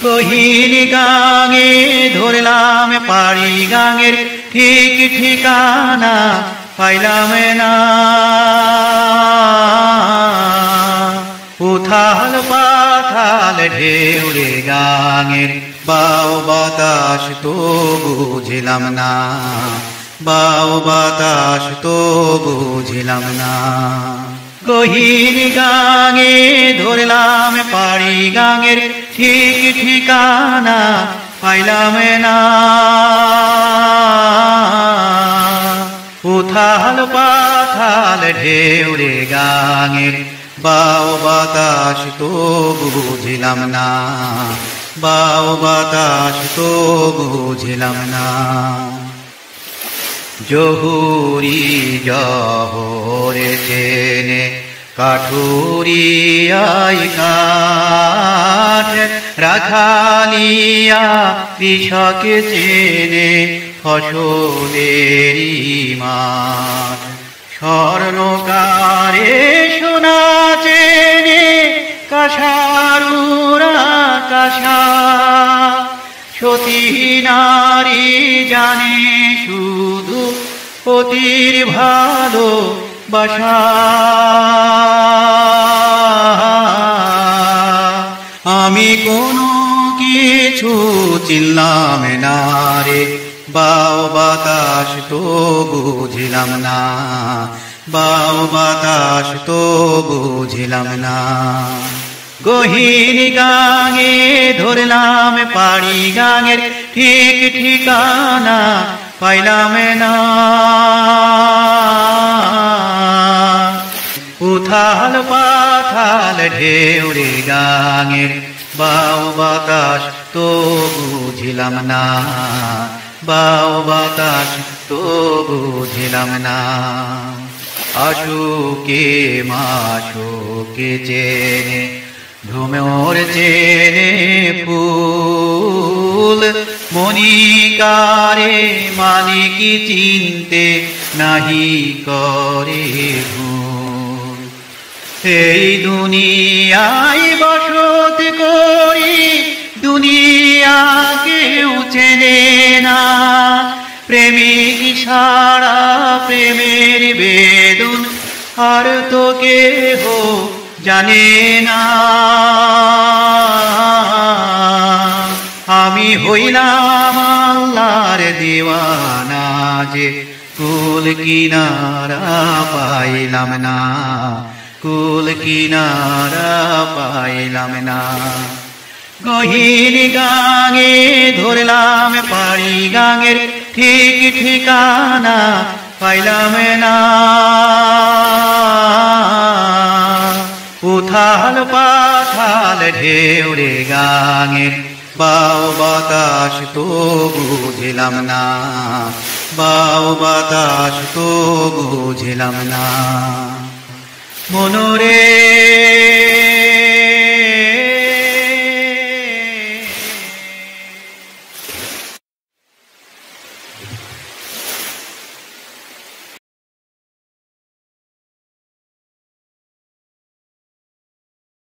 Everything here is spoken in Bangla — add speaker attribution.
Speaker 1: গহীন গাঙে ধরলাম পাড়ি গাঙের ঠিক ঠিকানা পাইলাম না। উথাল পাথাল ঢেউরে গাঙের বাও বাতাস তো বুঝিলাম না, বাও বাতাস তো বুঝিলাম না। গহীন গাঙে ধরলাম পাড়ি গাঙের ঠিক ঠিকানা পাইলাম না। উথাল পাথাল ঢেউরে গাঙের বাও বাতাস তো বুঝিলাম না, বাও বাতাস তো বুঝিলাম না। জহুরি জহরে চেনে কাঠুরিয়াই কাঠ, রাখালিয়া কৃষক চেনে ফসলেরই মাঠ। স্বর্ণকারে সোনা চেনে কাঁসারুরা কাঁসা, সতী নারী জানে শুধু পতির ভালো বাসা। আমি কোনো কিছু চিনলাম না রে, বাও বাতাস তো বুঝিলাম না, বাও বাতাস তো বুঝিলাম না। গহীন গাঙে ধরলাম পাড়ি গাঙের ঠিক ঠিকানা পাইলাম না। উথাল পাথাল ঢেউরে গাঙের বাও বাতাস তো বুঝিলাম না, বাও বাতাস তো বুঝিলাম না। আশুকে মাশুকে চেনে ভ্রমর চেনে ফুল, মণিকারে মালিকি চিনতে নাহি করে ভুল। এই দুনিয়ায় বসত করি দুনিয়া কেউ চেনে না, প্রেমিক সারা প্রেমের বেদন আর তো কেহ জানে না। আমি হইলাম আল্লাহর দিওয়ানা যে কুল কিনারা পাইলাম না, কুল কিনারা পাইলাম না। গহীন গাঙে ধরলাম পাড়ি গাঙের ঠিক ঠিকানা পাইলাম না। উথাল পাথাল ঢেউরে গাঙের বাও বাতাস তো বুঝিলাম না, বাও বাতাস তো বুঝিলাম না। মনরে